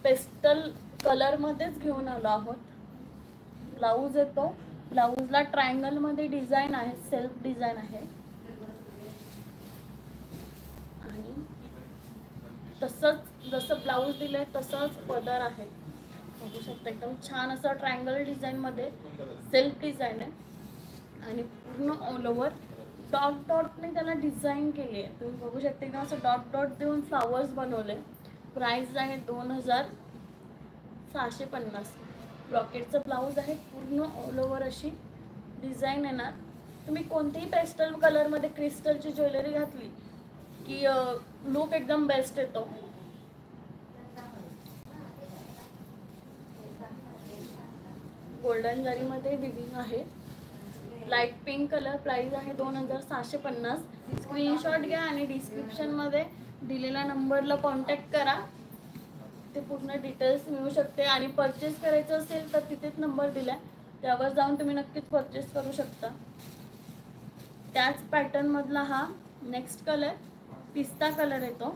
पेस्टल कलर मध्येच घेऊन आलो आहोत. ब्लाऊज येतो, ब्लाऊजला ट्रायंगल मध्ये डिझाईन आहे, सेल्फ डिझाईन आहे. आणि तसंच जसं ब्लाऊज दिलंय तसंच पदर आहे, बघू शकता. एकदम छान असं ट्रायंगल डिझाईन मध्ये सेल्फ डिझाईन आहे. आणि पूर्ण ऑल ओव्हर डॉट डॉटने त्याला डिझाईन केली आहे, तुम्ही बघू शकता. एकदम असं डॉट डॉट देऊन फ्लावर्स बनवले. प्राइस आहे 2650. ब्रॉकेटचं ब्लाऊज आहे, पूर्ण ऑल ओव्हर अशी डिझाईन येणार. तुम्ही कोणतीही पेस्टल कलर मध्ये क्रिस्टलची ज्वेलरी घातली की लुक एकदम बेस्ट येतो. गोल्डन जरी मध्ये विविंग आहे, लाईट पिंक कलर. प्राइस आहे 2650. स्क्रीनशॉट घ्या आणि डिस्क्रिप्शन मध्ये दिलेल्या नंबरला कॉन्टॅक्ट करा, ते पूर्ण डिटेल्स मिळू शकते. आणि परचेस करायचं असेल तर तिथेच नंबर दिलाय, त्यावर जाऊन तुम्ही नक्कीच परचेस करू शकता. त्याच पॅटर्न मधला हा नेक्स्ट कलर, पिस्ता कलर येतो.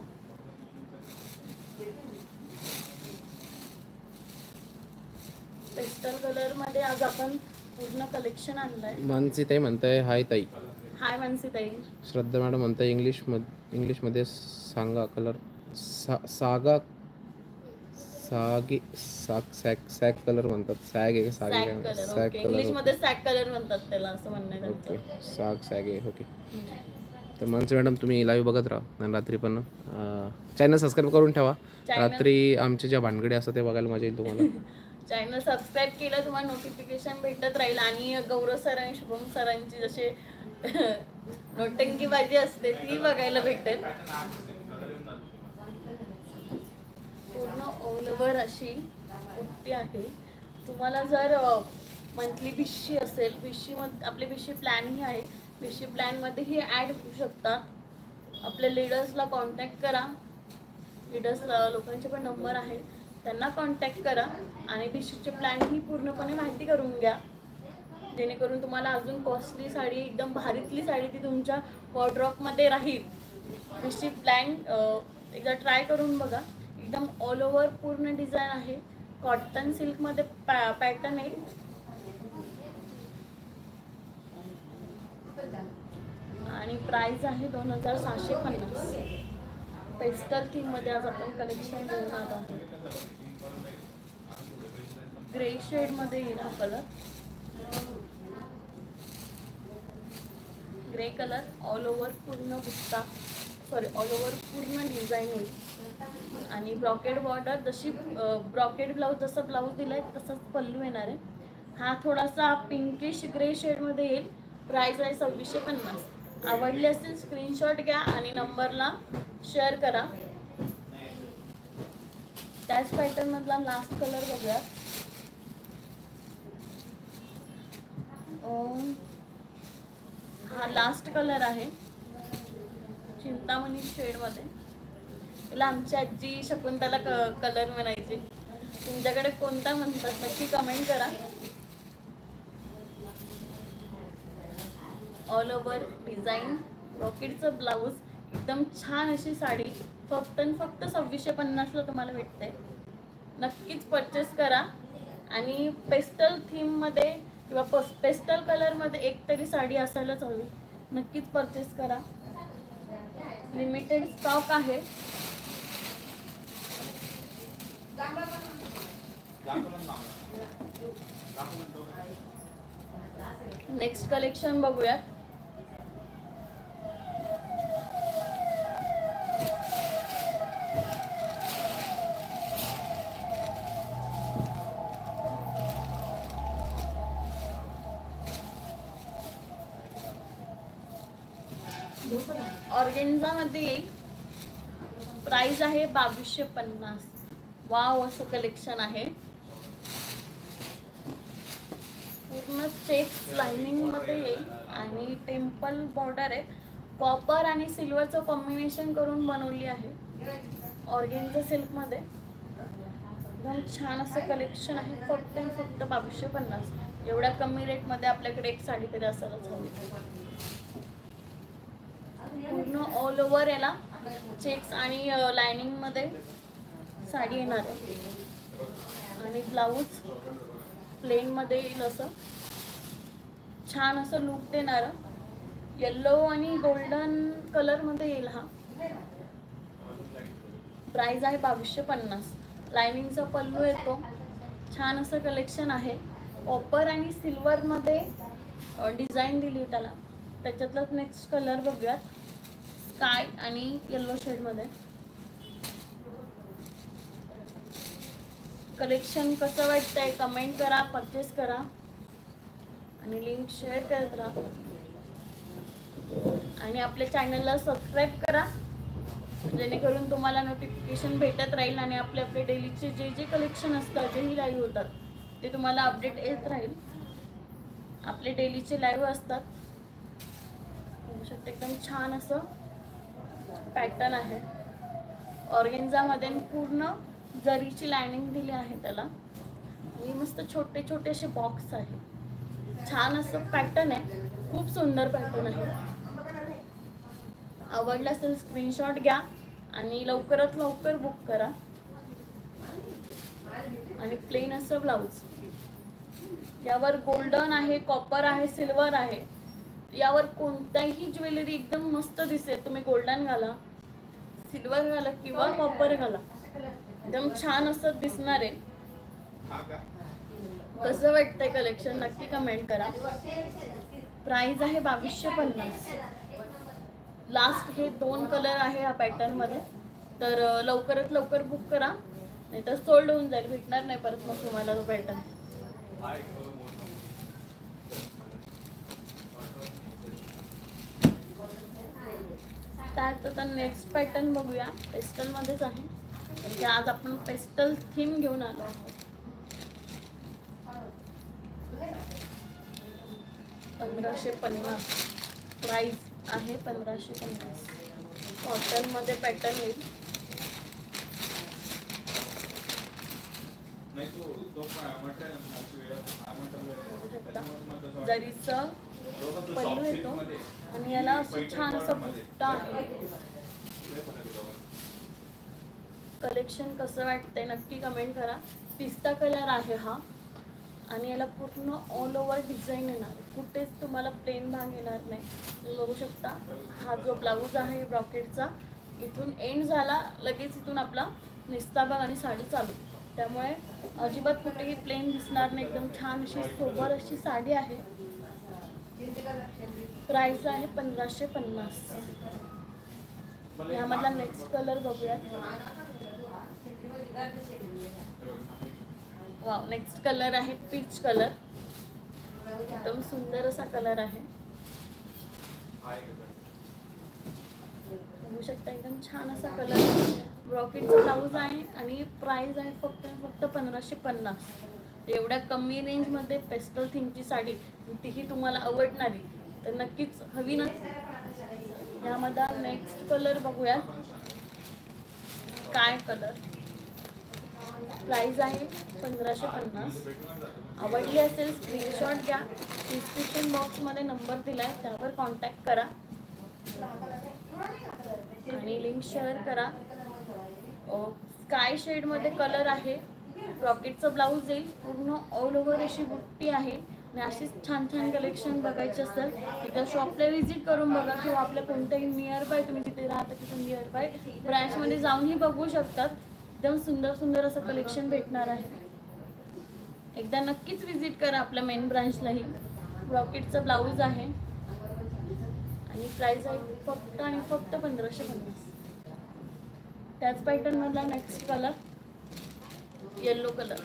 पेस्टल कलर मध्ये आज आपण पूर्ण कलेक्शन आणलंय.
मानसी ताई म्हणताय हाय ताई.
हाय मानसी ताई.
श्रद्धा मॅडम म्हणताय इंग्लिश मध्ये सांगा कलर. सागा सागे सॅग कलर म्हणतात. सॅग आहे,
sag colour.
Sag
okay,
colour.
English मध्ये सॅग कलर म्हणतात त्याला, असं म्हणणं आहे
ओके,
त्यांचं.
सॅग आहे. ओके. तर मानसी मॅडम तुम्ही लाईव्ह बघत राहा आणि रात्री पण चॅनल सबस्क्राईब करून ठेवा. रात्री आमचे ज्या भानगडी असतात ते बघायला मजा येईल तुम्हाला.
चॅनल सबस्क्राईब केलं तुम्हाला नोटिफिकेशन भेटत राहील. आणि गौरव सर आणि शुभम सरांची जसे नोटंकीबाजी असते ती बघायला भेटेल. पूर्ण ऑल ओव्हर अशी कुर्ती आहे. तुम्हाला जर मंथली भिशी असेल, भिशी मध्ये आपली भिशी प्लॅन ही आहे, भिशी प्लॅन मध्ये ही ऍड होऊ शकतात. आपल्या लीडर्सला कॉन्टॅक्ट करा, लीडर्स लोकांचे पण नंबर आहे, त्यांना कॉन्टॅक्ट करा आणि भिशीचे प्लॅन ही पूर्णपणे माहिती करून घ्या, जेणेकरून तुम्हाला अजून कॉस्टली साडी, एकदम भारीतली साडी ती तुमच्या वॉर्डरोब मध्ये राहील. भिशी प्लॅन एकदा ट्राय करून बघा. एकदम ऑल ओव्हर पूर्ण डिझाईन आहे, कॉटन सिल्क मध्ये पॅटर्न आहे. आणि प्राइस आहे 2650. पेस्टल थीम मध्ये आज आपण कलेक्शन घेऊन आलो आहोत. ग्रे शेड मध्ये येईल हा colour, grey colour. All over पूर्ण बुट्टा, सॉरी ऑल ओव्हर पूर्ण डिझाईन येईल. आणि ब्रॉकेड बॉर्डर, जशी ब्रॉकेड ब्लाऊज जसं ब्लाऊज दिलाय तसंच पल्लू येणार आहे. हा थोडासा पिंकिश ग्रे शेड मध्ये येईल. प्राइस आहे 2650. आवडली असेल स्क्रीनशॉट घ्या आणि नंबरला शेअर करा. त्याच पॅटर्न मधला लास्ट कलर बघूया. हा लास्ट कलर आहे चिंतामणी शेड मध्ये. तिला आमची आजी शकुंतला कलर म्हणायची. तुमच्याकडे कोणता म्हणतात नक्की कमेंट करा. ऑल ओव्हर डिझाईन रॉकेटचं ब्लाऊज, एकदम छान अशी साडी. फक्त आणि फक्त 2650ला तुम्हाला भेटते. नक्कीच परचेस करा. आणि पेस्टल थीम मध्ये किंवा पेस्टल कलर मध्ये एक तरी साडी असायलाच हवी. नक्कीच परचेस करा. लिमिटेड स्टॉक आहे. नेक्स्ट कलेक्शन बघूयात. ऑर्गेन्झा मध्ये येईल. प्राइस आहे 2250. वाव असं कलेक्शन आहे. पूर्ण चेक्स लाइनिंग मध्ये येईल आणि टेम्पल बॉर्डर आहे. कॉपर आणि सिल्वरचं कॉम्बिनेशन करून बनवली आहे. ऑर्गेन्झा सिल्क मध्ये एकदम छान असं कलेक्शन आहे. फक्त आणि फक्त 2250. एवढ्या कमी रेट मध्ये आपल्याकडे एक साडी तरी असायलाच हवी. पूर्ण ऑल ओव्हर याला चेक्स आणि लाइनिंग मध्ये साडी येणार आहे. आणि ब्लाऊज प्लेन मध्ये येईल. असं छान असं लुक देणार. येल्लो आणि गोल्डन कलर मध्ये येईल हा. प्राइस आहे 2250. लाइनिंगचा पल्लू येतो. छान असं कलेक्शन आहे. कॉपर आणि सिल्वर मध्ये डिझाईन दिली त्याला. त्याच्यातलाच नेक्स्ट कलर बघूयात. स्काय आणि येल्लो शेड मध्ये. कलेक्शन कसं वाटतंय कमेंट करा. परचेस करा आणि लिंक शेअर करत राहा. आणि आपल्या चॅनलला सबस्क्राईब करा जेणेकरून तुम्हाला नोटिफिकेशन भेटत राहील. आणि आपले डेलीचे जे जे कलेक्शन असतात, जेही लाईव्ह होतात ते तुम्हाला अपडेट येत राहील. आपले डेलीचे लाईव्ह असतात. एकदम छान असं पॅटर्न आहे. ऑर्गेन्झा मध्ये पूर्ण जरीची लाइनिंग दिली आहे त्याला. आणि मस्त छोटे छोटे असे बॉक्स आहे. छान असं पॅटर्न आहे. खूप सुंदर पॅटर्न आहे. आवडला असेल स्क्रीनशॉट घ्या आणि लवकरात लवकर बुक करा. आणि प्लेन असं ब्लाऊज. यावर गोल्डन आहे, कॉपर आहे, सिल्वर आहे. यावर कोणताही ज्वेलरी एकदम मस्त दिसेल. तुम्ही गोल्डन घाला, सिल्वर घाला किंवा कॉपर घाला, एकदम छान असं दिसणार आहे. कसं वाटतंय कलेक्शन नक्की कमेंट करा. प्राइस आहे 2250. लास्ट हे 2 कलर आहे या पॅटर्न मध्ये. तर लवकरात लवकर बुक करा, नाही तर सोल्ड होऊन जाईल. भेटणार नाही परत मग तुम्हाला तो पॅटर्न. आता नेक्स्ट पॅटर्न बघूया. पेस्टल मध्येच आहे. म्हणजे आज आपण पेस्टल थीम घेऊन आलो आहोत. 1550 प्राइस आहे. 1550. कॉटन मध्ये पॅटर्न येईल. जरीचं पल्लू येतो आणि याला असं छान असं बुट्टा आहे. कलेक्शन कसं वाटतंय नक्की कमेंट करा. पिस्ता कलर आहे हा. आणि याला पूर्ण ऑल ओव्हर डिझाईन येणार. कुठेच तुम्हाला प्लेन भाग येणार नाही. तुम्ही बघू शकता. हा जो ब्लाऊज आहे ब्रॉकेटचा, इथून एंड झाला लगेच इथून आपला निस्ता भाग आणि साडी चालू. त्यामुळे अजिबात कुठेही प्लेन दिसणार नाही. एकदम छान अशी सोबर अशी साडी आहे. प्राइस आहे 1550. यामधला नेक्स्ट कलर बघूयात. वाव, नेक्स्ट कलर आहे पीच कलर. एकदम सुंदर असा कलर आहे. बघू शकता एकदम छान असा कलर. ब्रॉकेटचा ब्लाऊज आहे आणि प्राइस आहे फक्त 1550. एवढ्या कमी रेंज मध्ये पेस्टल थीमची साडी, तीही तुम्हाला आवडणारी, तर नक्कीच हवी ना. यामध्ये नेक्स्ट कलर बघूया. Sky colour. प्राइस आहे 1550. आवडली असेल स्क्रीनशॉट घ्या. डिस्क्रिप्शन बॉक्समध्ये नंबर दिलाय, त्यावर कॉन्टॅक्ट करा आणि लिंक शेअर करा. स्काय शेडमध्ये कलर आहे. रॉकेटचं ब्लाऊज येईल. पूर्ण ऑल ओव्हर अशी बुट्टी आहे. आणि अशीच छान छान कलेक्शन बघायचे असेल एकदा शॉपला व्हिजिट करून बघा, किंवा आपल्या कोणत्याही नियर बाय तुम्ही तिथे राहता तिथे नियर बाय ब्रँचमध्ये जाऊनही बघू शकतात. एकदम सुंदर सुंदर असं कलेक्शन भेटणार आहे. एकदा नक्कीच व्हिजिट करा आपल्या मेन ब्रांचलाही. रॉकेटचं ब्लाऊज आहे आणि प्राइस आहे फक्त आणि फक्त 1550. त्याच पॅटर्न मधला नेक्स्ट कलर येलो कलर.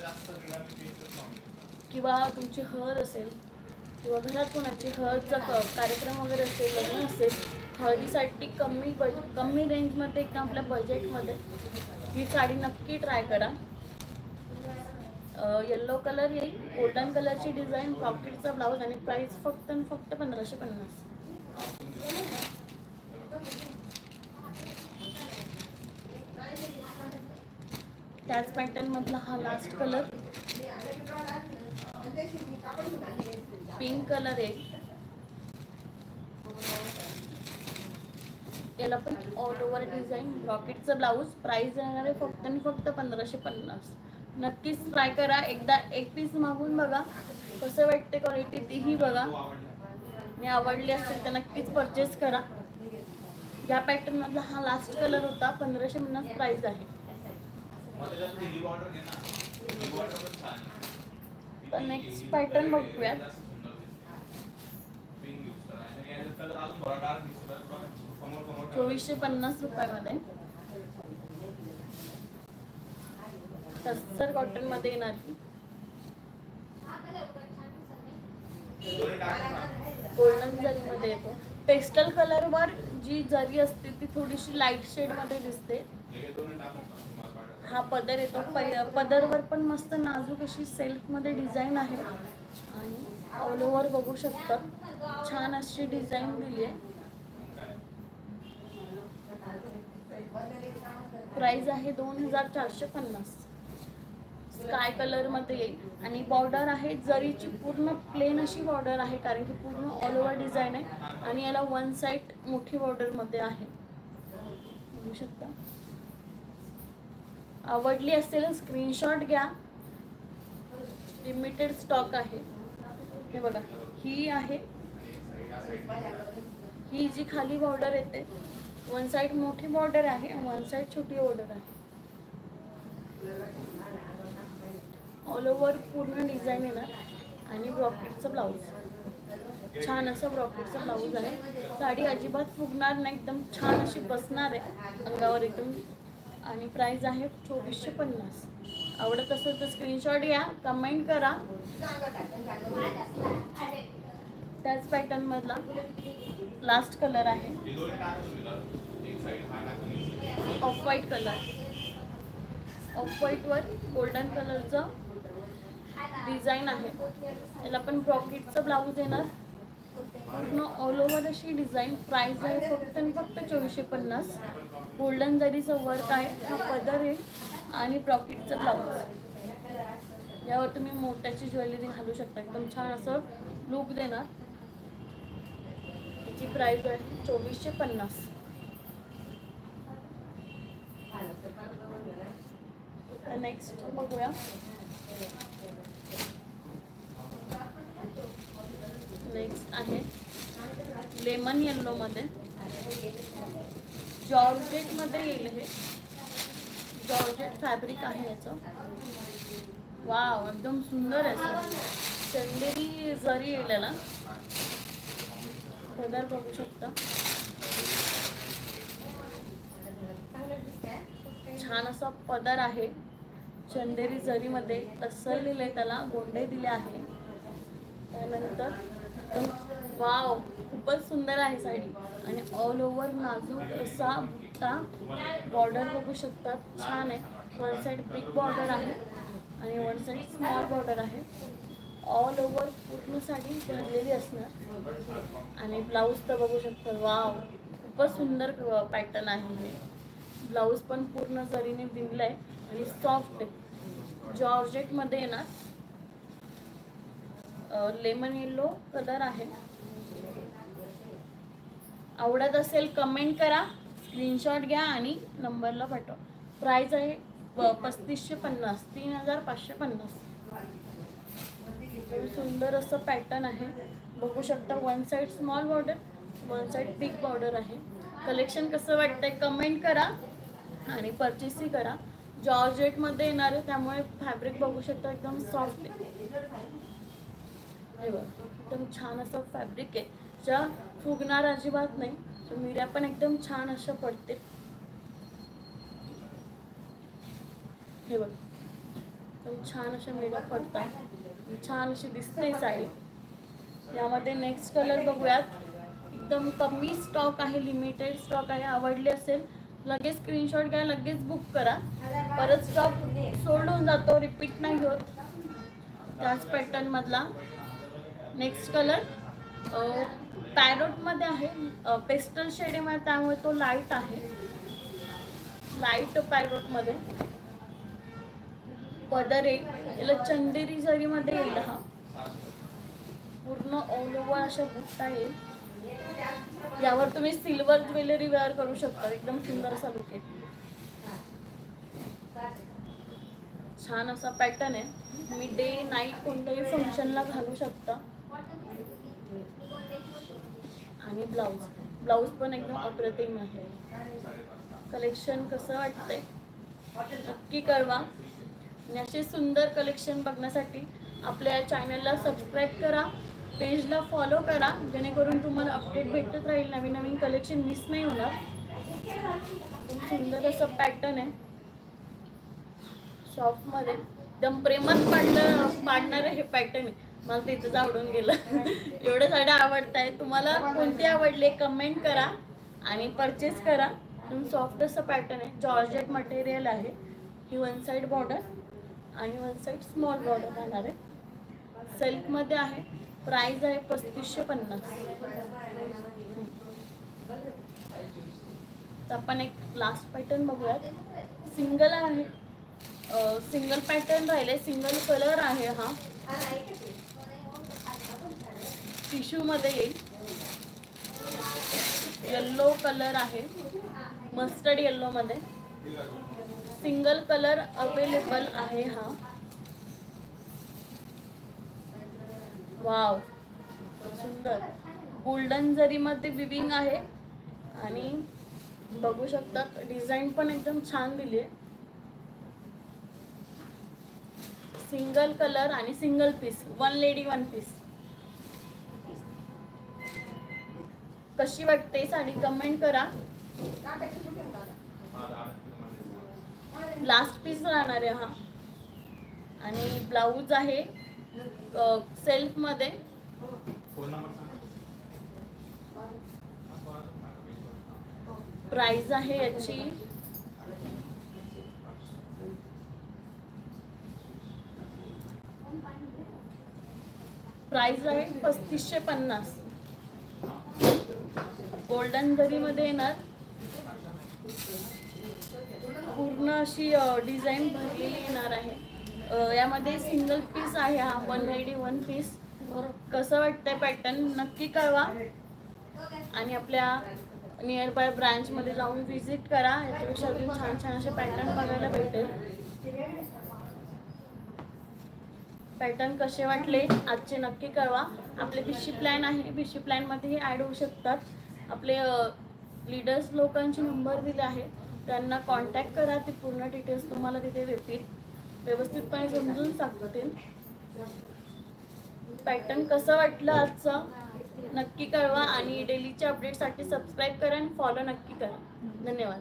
किंवा तुमची हळद असेल किंवा घरात कोणाची हळदचा कार्यक्रम वगैरे असेल, लग्न असेल, हळदीसाठी कमी रेंजमध्ये एकदम आपल्या बजेटमध्ये ही साडी नक्की ट्राय करा. येल्लो कलर येईल. गोल्डन कलरची डिझाईन, पॉकेटचा ब्लाऊज आणि प्राइस फक्त आणि फक्त 1550. त्याच पॅटर्न मधला हा लास्ट कलर पिंक कलर आहे. याला पण ऑल ओव्हर डिझाईन, रॉकेटचं ब्लाऊज. प्राइस येणार आहे फक्त आणि फक्त 1550. नक्कीच ट्राय करा. एकदा एक पीस मागून बघा, कसं वाटते क्वालिटी तीही बघा. आणि आवडली असेल तर नक्कीच परचेस करा. या पॅटर्न मधला हा लास्ट कलर होता. 1550 प्राइस आहे. तर नेक्स्ट पॅटर्न बघूयात. 2450 रुपयामध्ये टस्सर कॉटन मध्ये येणार. गोल्डन जरी मध्ये येतो. पेस्टल कलर वर जी जरी असते ती थोडीशी लाईट शेड मध्ये दिसते. हा पदर येतो. पदरवर पण मस्त नाजूक अशी सेल्फ मध्ये डिझाईन आहे आणि ऑल ओव्हर बघू शकता छान अशी डिझाईन दिली आहे. प्राइस आहे 2450. स्काय कलर मध्ये येईल आणि बॉर्डर आहे जरीची पूर्ण प्लेन अशी बॉर्डर आहे, कारण की पूर्ण ऑल ओव्हर डिझाईन आहे आणि याला वन साइड मोठी बॉर्डर मध्ये आहे. बघू शकता. आवडली असेल स्क्रीनशॉट घ्या. लिमिटेड स्टॉक आहे. हे बघा, ही आहे. ही जी खाली बॉर्डर येते, वन साइड मोठी बॉर्डर आहे, वन साइड छोटी बॉर्डर आहे. ऑल ओव्हर पूर्ण डिझाईन येणार आणि ब्रॉकेटचं ब्लाऊज. छान असं ब्रॉकेटचं ब्लाऊज आहे. साडी अजिबात फुगणार नाही, एकदम छान अशी बसणार आहे अंगावर एकदम. आणि प्राइस आहे 2450. आवडत असेल तर स्क्रीनशॉट घ्या, कमेंट करा. त्याच पॅटर्न मधला लास्ट कलर आहे off white colour. Off white वर गोल्डन कलरचं डिझाईन आहे. याला पण ब्रॉकेटचं ब्लाऊज येणार. पूर्ण ऑल ओव्हर अशी डिझाईन. प्राइस आहे फक्त आणि फक्त 2450. गोल्डन जरीचं वर्क आहे. हा पदर आहे आणि ब्रॉकेटचं ब्लाऊज. यावर तुम्ही मोत्याची ज्वेलरी घालू शकता. एकदम छान असं लुक देणार. याची प्राइस आहे 2450. नेक्स्ट बघूया. नेक्स्ट आहे लेमन येल्लो मध्ये. जॉर्जेट मध्ये येईल. हे जॉर्जेट फॅब्रिक आहे याचं. वाव, एकदम सुंदर आहे. चंदेरी जरी येईल याला. पदर बघू शकता. छान असा पदर आहे. चंदेरी जरी मध्ये टसरलेले आहे, त्याला गोंडे दिले आहे. त्यानंतर वाव, खूपच सुंदर आहे साडी. आणि ऑल ओव्हर नाजूक असा बुट्टा. बॉर्डर बघू शकता, छान आहे. वन साइड बिग बॉर्डर आहे आणि वन साइड स्मॉल बॉर्डर आहे. ऑल ओव्हर पूर्ण साडी भरलेली असणार. आणि ब्लाऊज तर बघू शकता. वाव, खूपच सुंदर पॅटर्न आहे. हे ब्लाऊज पण पूर्ण जरीने विणलाय आणि सॉफ्ट आहे, जॉर्जेट मध्ये येणार. लेमन येलो कलर आहे. आवडत असेल कमेंट करा, स्क्रीनशॉट घ्या आणि नंबरला पाठवा. प्राइस आहे 3550, 3550. सुंदर असं पॅटर्न आहे, बघू शकता. One side small border, one side big border आहे. कलेक्शन कसं वाटतंय कमेंट करा आणि परचेसही करा. जॉर्जेट मध्ये येणार आहे, त्यामुळे फॅब्रिक बघू शकता एकदम सॉफ्ट आहे. हे बघ, एकदम छान असं फॅब्रिक आहे, ज्या फुगणार अजिबात नाही. मिऱ्या पण एकदम छान अशा पडते. हे बघ, एकदम छान अशा मिऱ्या पडतात, छान अशी दिसते साडी. यामध्ये नेक्स्ट कलर बघूयात. एकदम कमी स्टॉक आहे, लिमिटेड स्टॉक आहे. आवडले असेल लगेच स्क्रीनशॉट घ्या, लगेच बुक करा. परत स्टॉक सोल्ड होऊन जातो, रिपीट नाही होत. त्याच पॅटर्न मधला नेक्स्ट कलर पॅरोट मध्ये आहे, पेस्टल शेड मध्ये, त्यामुळे तो लाईट आहे. लाईट पॅरोट मध्ये पदर आहे, याला चंदेरी जरी मध्ये येईल. हा पूर्ण ऑल ओव्हर अशा बुट्टा येईल. यावर तुम्ही सिल्वर ज्वेलरी वेअर करू शकता, एकदम सुंदर असा लुक आहे. छान असा पॅटर्न आहे, मी डे नाईट कोणत्याही फंक्शनला घालू शकता. आणि ब्लाऊज पण एकदम अप्रतिम आहे. कलेक्शन कसं वाटतंय नक्की कळवा. आणि असे सुंदर कलेक्शन बघण्यासाठी आपल्या चॅनलला सबस्क्राईब करा, पेजला फॉलो करा, जेणेकरून तुम्हाला अपडेट भेटत राहील. नवीन नवीन कलेक्शन मिस नाही होणार. सुंदर असं पॅटर्न आहे, सॉफ्ट मध्ये एकदम प्रेमात पाडणार हे पॅटर्न आहे. मला तिथंच आवडून गेलं. एवढ्या साड्या आवडत आहे. तुम्हाला कोणते आवडले कमेंट करा आणि परचेस करा. सॉफ्ट असं पॅटर्न आहे, जॉर्जेट मटेरियल आहे. ही वन साइड बॉर्डर आणि वन साइड स्मॉल बॉर्डर राहणार आहे. सिल्क मध्ये आहे. प्राइस आहे 3550. आपण एक लास्ट पॅटर्न बघूयात. सिंगल आहे, सिंगल पॅटर्न राहिले, सिंगल कलर आहे. हा टिश्यू मध्ये येईल, येल्लो कलर आहे, मस्टर्ड येल्लो मध्ये. सिंगल कलर अवेलेबल आहे. हा वाव, सुंदर गोल्डन जरी मध्ये विविंग आहे आणि बघू शकता डिझाईन पण एकदम छान दिली आहे. सिंगल कलर आणि single piece, one lady one piece. कशी वाटते साडी कमेंट करा. लास्ट पीस राहणार आहे हा. आणि ब्लाऊज आहे सेल्फ मध्ये. प्राइस आहे याची प्राइस आहे 3550. गोल्डन जरी मध्ये येणार, पूर्ण अशी डिझाईन भरलेली येणार आहे. यामध्ये सिंगल पीस आहे हा, वन लेडी वन पीस. कसं वाटतंय पॅटर्न नक्की कळवा आणि आपल्या नियर बाय ब्रांच मध्ये जाऊन विजिट करा. याच्यापेक्षा अजून छान छान असे पॅटर्न बघायला भेटेल. पॅटर्न कसे वाटले आजचे नक्की कळवा. आपले बिशी प्लॅन आहे, बिशी प्लॅन मध्ये ऍड होऊ शकतात. आपले लीडर्स लोकांचे नंबर दिले आहे, त्यांना कॉन्टॅक्ट करा. ते पूर्ण डिटेल्स तुम्हाला तिथे देतील, व्यवस्थितपणे समजून सांगतील. पॅटर्न कसं वाटलं आजचं नक्की कळवा आणि डेलीच्या अपडेटसाठी सबस्क्राईब करा आणि फॉलो नक्की करा. धन्यवाद.